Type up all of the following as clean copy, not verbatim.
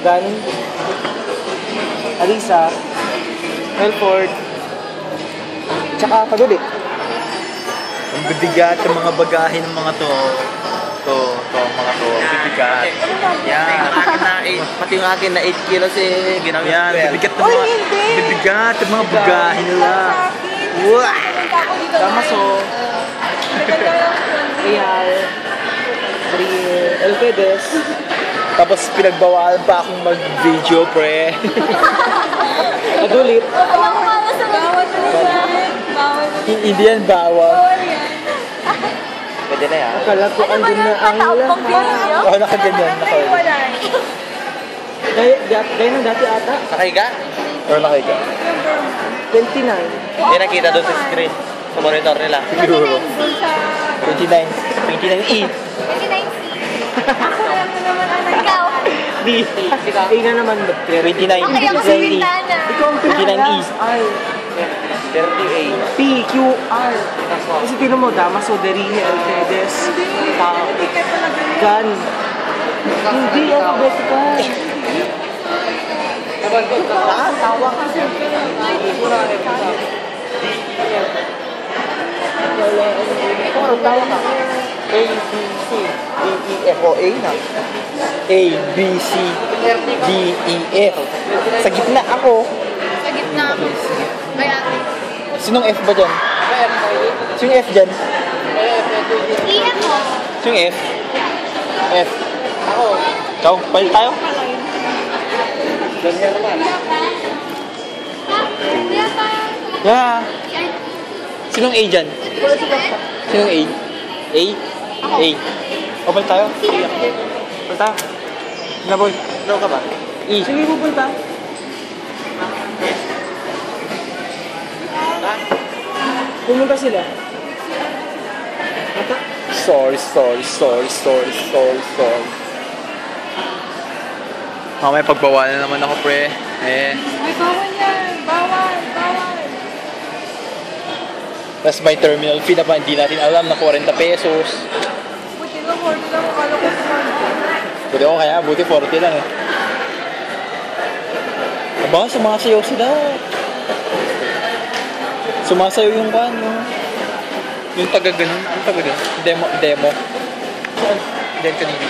Logan, Arisa, Melford, tsaka Kadulit. Ang bibigat ng mga bagahe ng mga to. Mga to. Bibigat. Yan. Pati yung akin na 8 kilos eh. Ginamit yan. Bibigat ng mga... Bibigat ng mga bagahe nila. Wow! Damaso, Real, Elpedes. Tapos pinagbawalan pa akong mag-video, pre. Kadulit. Hindi yan bawal. Pwede na yan. Akala ko andun na ang lahat. Oo, nakaganyan. Gaya ng dati ata. Nakahiga? Or nakahiga? 29. Hindi nakita doon sa screen. Sa monitor nila. Siguro. 29. 29E. 29C. Ako lang naman anak. Ikaw. D. A na naman. 29. Okay, ako sa bintana. Ikaw ang 29E. Ay. 30A. P, Q, R. Kasi tinan mo, Damaso, Derini, Elpedes. Gan. Hindi, alphabetical. Tawa kasi. A, B, C, D, E, F, O, A na. A, B, C, D, E, F. Sa gitna ako. Sa gitna ako. May ate. Sinong F ba dyan? Sinong F dyan? E ako. Sinong F? F. Ako. Ikaw, palit tayo? Ganyan naman. Yeah. Sinong A dyan? Sinong A? A? A. O, palit tayo? Palit tayo? Naboy. Ano ka ba? E. Sige, pupunta. Pumunta sila. Mata? Sorry. Mamaya pagbawalan naman ako, pre. Ay, bawal yan. Bawal. Tapos may terminal fee na pa, hindi natin alam na 40 pesos. Buti lang, 40 lang. Akala ko 40. Buti ako kaya, buti 40 lang eh. Aba, sumasayaw sila. Sumasayaw yung kan, yung taga ganun. Yung taga ganun. Demo. Then kanina.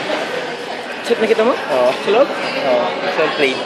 Check na kita mo? Oo. Sa loob? Oo. Sa plane.